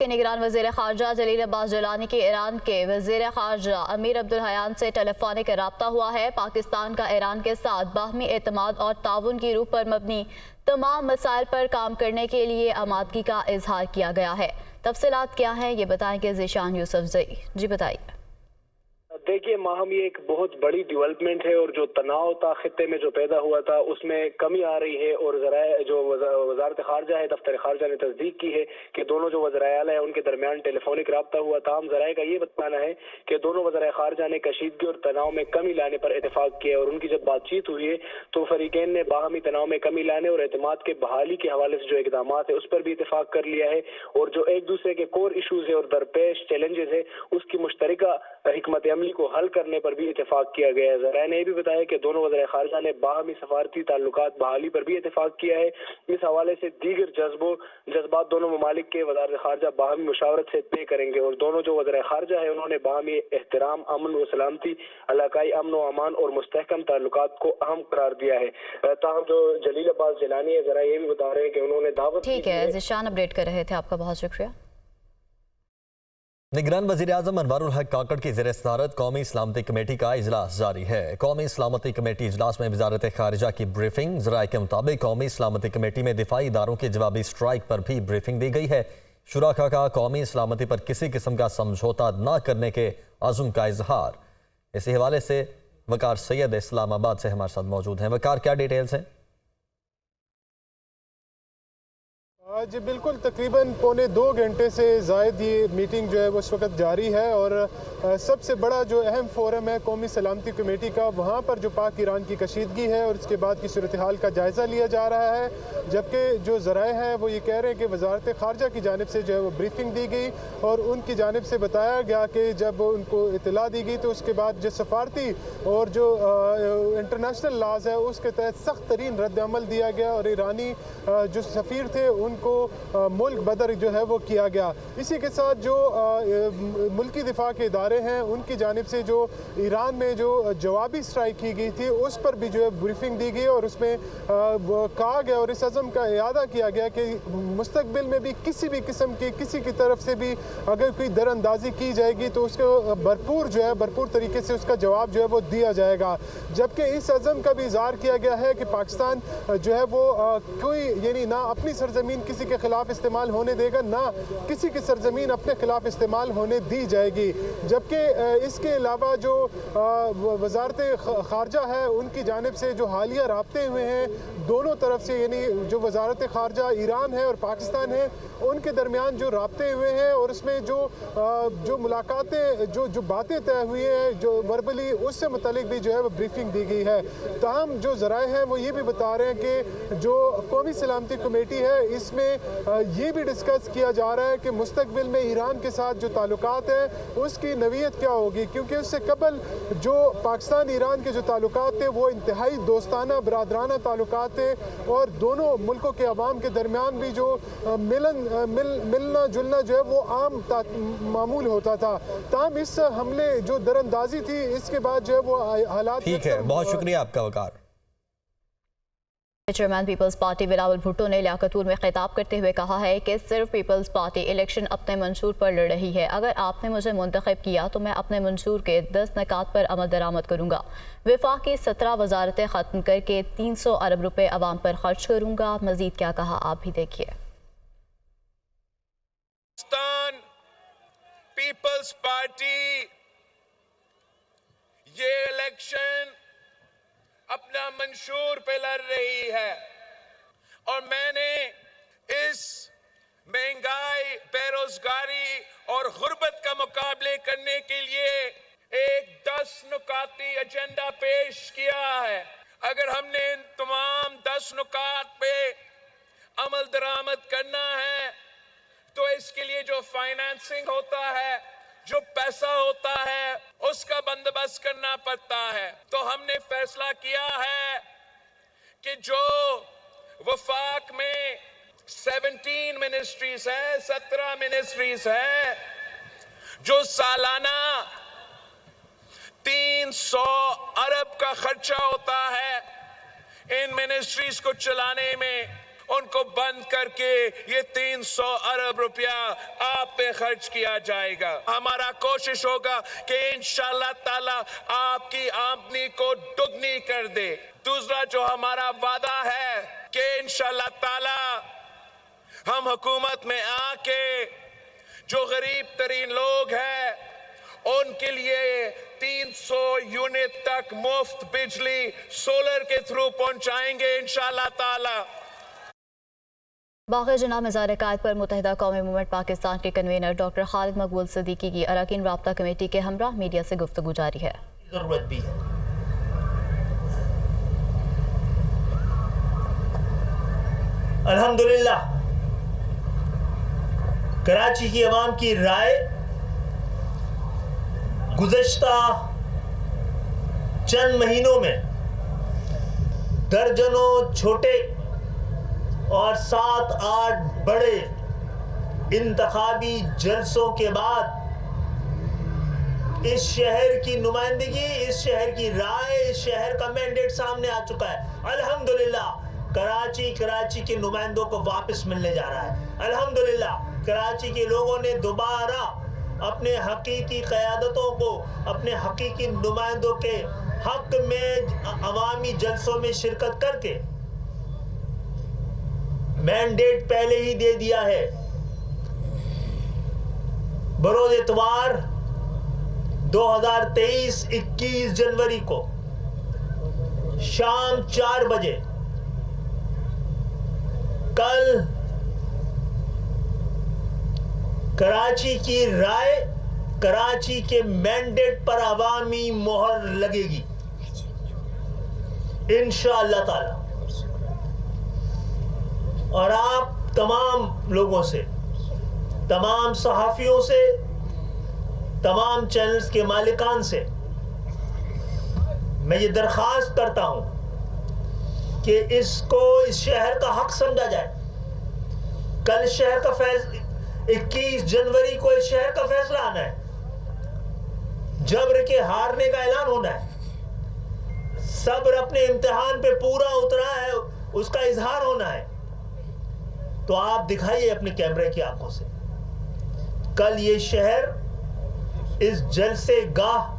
کے نگران وزیر خارجہ جلیل عباس جیلانی کی ایران کے وزیر خارجہ امیر عبدالحیان سے ٹیلی فونک رابطہ ہوا ہے۔ پاکستان کا ایران کے ساتھ باہمی اعتماد اور تعاون کی روح پر مبنی تمام مسائل پر کام کرنے کے لیے آمادگی کا اظہار کیا گیا ہے۔ تفصیلات کیا ہیں یہ بتائیں گے ذیشان یوسف زئی۔ جی بتائیے۔ دیکھیے ماہم، یہ ایک بہت بڑی ڈیولپمنٹ ہے اور جو تناؤ تھا خطے میں جو پیدا ہوا تھا اس میں کمی آ رہی ہے، اور ذرائع جو وزارت خارجہ ہے، دفتر خارجہ نے تصدیق کی ہے کہ دونوں جو وزرائے اعلیٰ ہیں ان کے درمیان ٹیلی فونک رابطہ ہوا۔ تاہم ذرائع کا یہ بتانا ہے کہ دونوں وزرائے خارجہ نے کشیدگی اور تناؤ میں کمی لانے پر اتفاق کیا، اور ان کی جب بات چیت ہوئی ہے تو فریقین نے باہمی تناؤ میں کمی لانے اور اعتماد کے بحالی کے حوالے سے جو اقدامات ہیں اس پر بھی اتفاق کر لیا ہے، اور جو ایک دوسرے کے کور ایشوز ہے اور درپیش چیلنجز ہے اس کی مشترکہ حکمت عملی کو حل کرنے پر بھی اتفاق کیا گیا ہے۔ ذرائع نے یہ بھی بتایا کہ دونوں وزرائے خارجہ نے باہمی سفارتی تعلقات بحالی پر بھی اتفاق کیا ہے۔ اس حوالے سے دیگر جذبات دونوں ممالک کے وزارت خارجہ باہمی مشاورت سے طے کریں گے، اور دونوں جو وزرائے خارجہ ہیں انہوں نے باہمی احترام، امن و سلامتی، علاقائی امن و امان اور مستحکم تعلقات کو اہم قرار دیا ہے۔ تاہم جو جلیل عباس جیلانی ہے، ذرائع یہ بھی بتا رہے ہیں کہ انہوں نے دعوت ٹھیک ہے، ذیشان اپڈیٹ کر رہے تھے، آپ کا بہت شکریہ۔ نگران وزیر اعظم انوار الحق کاکڑ کی زیر صدارت قومی سلامتی کمیٹی کا اجلاس جاری ہے۔ قومی سلامتی کمیٹی اجلاس میں وزارت خارجہ کی بریفنگ۔ ذرائع کے مطابق قومی سلامتی کمیٹی میں دفاعی اداروں کی جوابی سٹرائک پر بھی بریفنگ دی گئی ہے۔ شرکاء کا قومی سلامتی پر کسی قسم کا سمجھوتہ نہ کرنے کے عزم کا اظہار۔ اسی حوالے سے وقار سید اسلام آباد سے ہمارے ساتھ موجود ہیں۔ وقار، کیا ڈیٹیلز ہیں؟ جی بالکل، تقریباً پونے 2 گھنٹے سے زائد یہ میٹنگ جو ہے وہ اس وقت جاری ہے، اور سب سے بڑا جو اہم فورم ہے قومی سلامتی کمیٹی کا، وہاں پر جو پاک ایران کی کشیدگی ہے اور اس کے بعد کی صورتحال کا جائزہ لیا جا رہا ہے، جبکہ جو ذرائع ہیں وہ یہ کہہ رہے ہیں کہ وزارت خارجہ کی جانب سے جو ہے وہ بریفنگ دی گئی، اور ان کی جانب سے بتایا گیا کہ جب ان کو اطلاع دی گئی تو اس کے بعد جو سفارتی اور جو انٹرنیشنل لاز ہے اس کے تحت سخت ترین رد عمل دیا گیا، اور ایرانی جو سفیر تھے ان کو ملک بدر جو ہے وہ کیا گیا۔ اسی کے ساتھ جو ملکی دفاع کے ادارے ہیں ان کی جانب سے جو ایران میں جو جوابی سٹرائک کی گئی تھی اس پر بھی جو ہے بریفنگ دی گئی، اور اس میں کہا گیا اور اس عزم کا اعادہ کیا گیا کہ مستقبل میں بھی کسی بھی قسم کی کسی کی طرف سے بھی اگر کوئی در اندازی کی جائے گی تو اس کو بھرپور طریقے سے اس کا جواب جو ہے وہ دیا جائے گا۔ جبکہ اس عزم کا بھی اظہار کیا گیا ہے کہ پاکستان جو ہے وہ کوئی یعنی نہ اپنی سرزمین کسی کے خلاف استعمال ہونے دے گا، نہ کسی کی سرزمین اپنے خلاف استعمال ہونے دی جائے گی۔ جبکہ اس کے علاوہ جو وزارت خارجہ ہے ان کی جانب سے جو حالیہ رابطے ہوئے ہیں دونوں طرف سے، یعنی جو وزارت خارجہ ایران ہے اور پاکستان ہے ان کے درمیان جو رابطے ہوئے ہیں، اور اس میں جو ملاقاتیں جو باتیں طے ہوئی ہیں جو وربلی، اس سے متعلق بھی جو ہے وہ بریفنگ دی گئی ہے۔ تاہم جو ذرائع ہیں وہ یہ بھی بتا رہے ہیں کہ جو قومی سلامتی کمیٹی ہے اس میں یہ بھی ڈسکس کیا جا رہا ہے کہ مستقبل میں ایران کے ساتھ جو تعلقات ہیں اس کی نوعیت کیا ہوگی، کیونکہ اس سے قبل جو پاکستان ایران کے جو تعلقات تھے وہ انتہائی دوستانہ برادرانہ تعلقات تھے، اور دونوں ملکوں کے عوام کے درمیان بھی جو ملنا جلنا جو ہے وہ عام معمول ہوتا تھا۔ تاہم اس حملے جو در اندازی تھی اس کے بعد جو ہے وہ حالات۔ ٹھیک ہے، بہت شکریہ آپ کا وقار۔ چیئرمین پیپلز پارٹی بلاول بھٹو نے لیاقت پور میں خطاب کرتے ہوئے کہا ہے کہ صرف پیپلز پارٹی الیکشن اپنے منشور پر لڑ رہی ہے۔ اگر آپ نے مجھے منتخب کیا تو میں اپنے منشور کے 10 نکات پر عمل درآمد کروں گا۔ وفاق کی 17 وزارتیں ختم کر کے 300 ارب روپے عوام پر خرچ کروں گا۔ مزید کیا کہا آپ بھی دیکھیے۔ پیپلز پارٹی یہ الیکشن اپنا منشور پہ لڑ رہی ہے، اور میں نے اس مہنگائی، بے-روزگاری اور غربت کا مقابلے کرنے کے لیے ایک 10 نکاتی ایجنڈا پیش کیا ہے۔ اگر ہم نے ان تمام 10 نکات پہ عمل درآمد کرنا ہے تو اس کے لیے جو فائنانسنگ ہوتا ہے، جو پیسہ ہوتا ہے، اس کا بندوبست کرنا پڑتا ہے۔ تو ہم نے فیصلہ کیا ہے کہ جو وفاق میں 17 منسٹریز ہیں، 17 منسٹریز ہیں، جو سالانہ 300 ارب کا خرچہ ہوتا ہے ان منسٹریز کو چلانے میں، उनको बंद करके ये 300 अरब रुपया आप पे खर्च किया जाएगा। हमारा कोशिश होगा कि इंशाल्लाह ताला आपकी आमदनी को दुगनी कर दे। दूसरा जो हमारा वादा है कि इंशाल्लाह ताला हम हुकूमत में आके जो गरीब तरीन लोग हैं उनके लिए 300 यूनिट तक मुफ्त बिजली सोलर के थ्रू पहुंचाएंगे इंशाल्लाह ताला। बाक़ी जनाब मज़ार कायद पर मुत्तहिदा कौमी मूवमेंट पाकिस्तान के कन्वीनर डॉक्टर खालिद मकबूल सिद्दीकी की अरकान राब्ता कमेटी के हमरा मीडिया से गुफ्तगू जारी है। ज़रूरत भी है। अल्हम्दुलिल्लाह कराची की अवाम की राय गुज़श्ता चंद महीनों में दर्जनों छोटे और 7-8 बड़े इंतखाबी जलसों के बाद इस शहर की नुमाइंदगी, इस शहर की राय, इस शहर का मैंडेट सामने आ चुका है। अल्हम्दुलिल्लाह कराची के नुमाइंदों को वापस मिलने जा रहा है। अल्हम्दुलिल्लाह कराची के लोगों ने दोबारा अपने हकीकी क़यादतों को, अपने हकीकी नुमाइंदों के हक में अवामी जलसों में शिरकत करके मैंडेट पहले ही दे दिया है। बरोज़ इतवार 2023 21 जनवरी को शाम 4 बजे कल कराची की राय, कराची के मैंडेट पर अवामी मोहर लगेगी इंशाअल्लाह ताला। और आप तमाम लोगों से, तमाम सहाफ़ियों से, तमाम चैनल्स के मालिकान से मैं ये दरख्वास्त करता हूँ कि इसको इस शहर का हक समझा जाए। कल शहर का फैसला 21 जनवरी को इस शहर का फैसला आना है। जबर के हारने का ऐलान होना है। सब्र अपने इम्तिहान पे पूरा उतरा है, उसका इजहार होना है। तो आप दिखाइए अपने कैमरे की आंखों से कल ये शहर इस जलसे गाह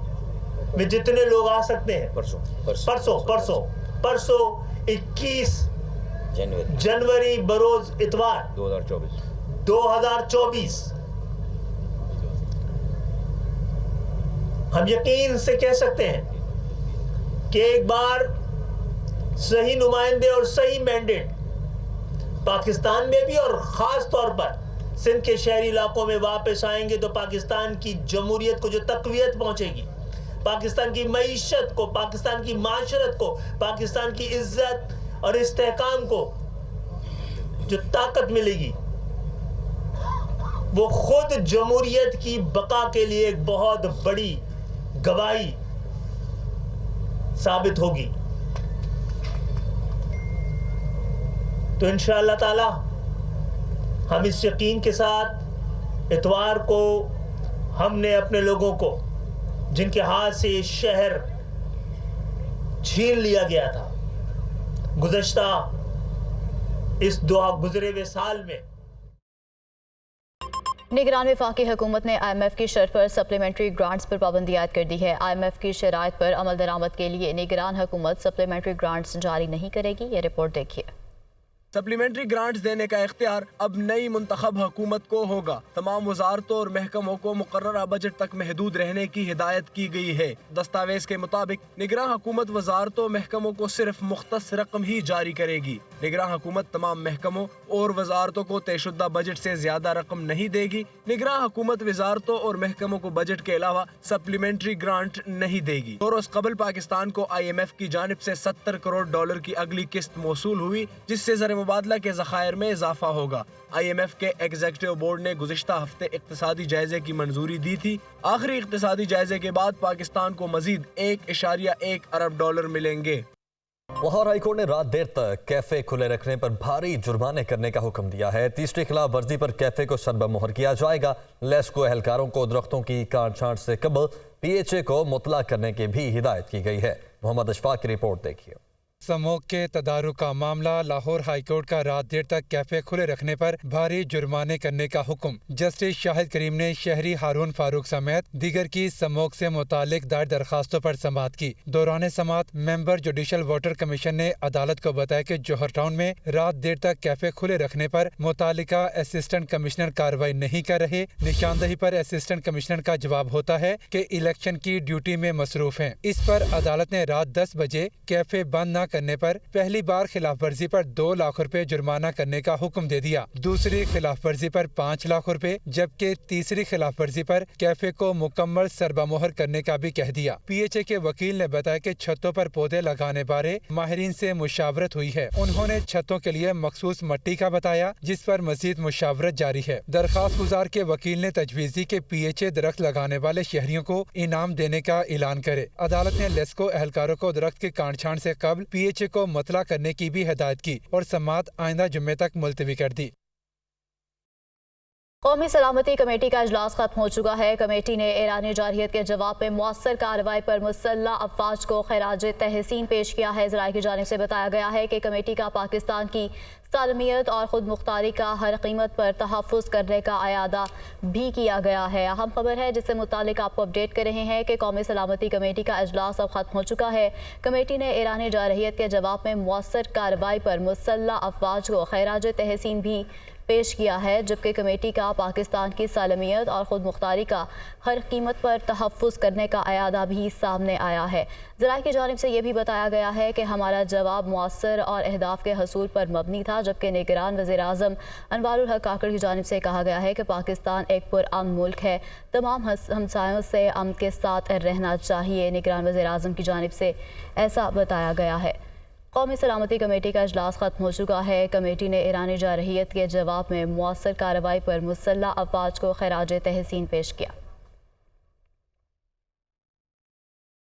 में जितने लोग आ सकते हैं, परसों 21 जनवरी बरोज इतवार 2024 हम यकीन से कह सकते हैं कि एक बार सही नुमाइंदे और सही मैंडेट पाकिस्तान में भी और ख़ास तौर पर सिंध के शहरी इलाकों में वापस आएंगे तो पाकिस्तान की जमहूरियत को जो तक़वियत पहुंचेगी, पाकिस्तान की मईशत को, पाकिस्तान की माशरत को, पाकिस्तान की इज्जत और इस्तेहकाम को जो ताकत मिलेगी, वो खुद जमहूरियत की बका के लिए एक बहुत बड़ी गवाही साबित होगी। तो इंशाअल्लाह ताला हम इस यकीन के साथ इतवार को हमने अपने लोगों को जिनके हाथ से ये शहर छीन लिया गया था गुज़श्ता इस गुज़रे हुए साल में, निगरान वफाकी हुकूमत ने IMF की शर्त पर सप्लीमेंट्री ग्रांट्स पर पाबंदी आयद कर दी है। IMF की शराइत पर अमल दरामद के लिए निगरान हुकूमत सप्लीमेंट्री ग्रांट्स जारी नहीं करेगी। ये रिपोर्ट देखिए। सप्लीमेंट्री ग्रांट्स देने का इख्तियार अब नई मुंतखब हुकूमत को होगा। तमाम वजारतों और महकमों को मुकर्ररा बजट तक महदूद रहने की हिदायत की गई है। दस्तावेज के मुताबिक निगरान हुकूमत वजारतों महकमों को सिर्फ मुख्तस रकम ही जारी करेगी। निगरान हुकूमत तमाम महकमों और वजारतों को तयशुदा बजट से ज्यादा रकम नहीं देगी। निगरान हुकूमत वजारतों और महकमों को बजट के अलावा सप्लीमेंट्री ग्रांट नहीं देगी। 2 रोज कबल पाकिस्तान को IMF की जानिब से $70 करोड़ की अगली किस्त मौसूल हुई, जिससे ज़र मुबादला के ज़खायर में इजाफा होगा। IMF के एग्जीक्यूटिव बोर्ड ने गुज़िश्ता हफ्ते इक़्तिसादी जायजे की मंजूरी दी थी। आखिरी इक़्तिसादी जायजे के बाद पाकिस्तान को मजीद $1.1 अरब मिलेंगे। लाहौर हाईकोर्ट ने रात देर तक कैफे खुले रखने पर भारी जुर्माने करने का हुक्म दिया है। तीसरी खिलाफ वर्जी पर कैफे को सरबमोहर किया जाएगा। लेस्को एहलकारों को दरख्तों की काट छांट से कबल PHA को मुतला करने की भी हिदायत की गई है। मोहम्मद अशफाक की रिपोर्ट देखिए। स्मोक के तदारुक का मामला। लाहौर हाई कोर्ट का रात देर तक कैफे खुले रखने पर भारी जुर्माने करने का हुक्म। जस्टिस शाहिद करीम ने शहरी हारून फारूक समेत दीगर की स्मोक से मुतालिक दायर दरखास्तों पर समाअत की। दौरान समाअत मेंबर जुडिशल वाटर कमीशन ने अदालत को बताया कि जौहर टाउन में रात देर तक कैफे खुले रखने पर मुतालिका असिस्टेंट कमिश्नर कार्रवाई नहीं कर रहे। निशानदही पर असिस्टेंट कमिश्नर का जवाब होता है कि इलेक्शन की ड्यूटी में मसरूफ हैं। इस पर अदालत ने रात 10 बजे कैफे बंद न करने पर पहली बार खिलाफ वर्जी पर 2 लाख रुपए जुर्माना करने का हुक्म दे दिया। दूसरी खिलाफ वर्जी पर 5 लाख रुपए, जबकि तीसरी खिलाफ वर्जी पर कैफे को मुकम्मल सरबामोहर करने का भी कह दिया। PHA के वकील ने बताया कि छतों पर पौधे लगाने बारे माहिरीन से मुशावरत हुई है। उन्होंने छतों के लिए मखसूस मट्टी का बताया, जिस पर मजीद मुशावरत जारी है। दरखास्त गुजार के वकील ने तजवीज़ दी कि PHA दरख्त लगाने वाले शहरियों को इनाम देने का ऐलान करे। अदालत ने लेस्को एहलकारों को दरख्त की काट छांट से कबल PHA को मतला करने की भी हिदायत की और समाअत आइंदा जुम्मे तक मुलतवी कर दी। कौमी सलामती कमेटी का इजलास खत्म हो चुका है। कमेटी ने ईरानी जारहियत के जवाब में मौसर कार्रवाई पर मुसल्लह अफवाज को खराज तहसीन पेश किया है। ज़राए की जानिब से बताया गया है कि कमेटी का पाकिस्तान की सालमियत और ख़ुद मुख्तारी का हर कीमत पर तहफ़्फ़ुज़ करने का अयादा भी किया गया है। अहम खबर है जिससे मुतालिक आपको अपडेट कर रहे हैं कि कौमी सलामती कमेटी का इजलास अब ख़त्म हो चुका है। कमेटी ने ईरानी जारहियत के जवाब में मौसर कार्रवाई पर मुसल्लह अफवाज को खराज तहसीन भी पेश किया है, जबकि कमेटी का पाकिस्तान की सालमियत और ख़ुद मुख्तारी का हर कीमत पर तहफ़्फ़ुज़ करने का अयादा भी सामने आया है। ज़राए की जानिब से ये भी बताया गया है कि हमारा जवाब मौसर और अहदाफ के हसूल पर मबनी था, जबकि निगरान वज़ीर आज़म अनवारुल हक काकड़ की जानिब से कहा गया है कि पाकिस्तान एक पुरअमन मुल्क है, तमाम हमसायों से अमन के साथ रहना चाहिए। निगरान वज़ीर आज़म की जानिब से ऐसा बताया गया है। कौमी सलामती कमेटी का इजलास खत्म हो चुका है। कमेटी ने ईरानी जारहियत के जवाब में मौसर कार्रवाई पर मुसल्लह अफवाज को खराज तहसीन पेश किया।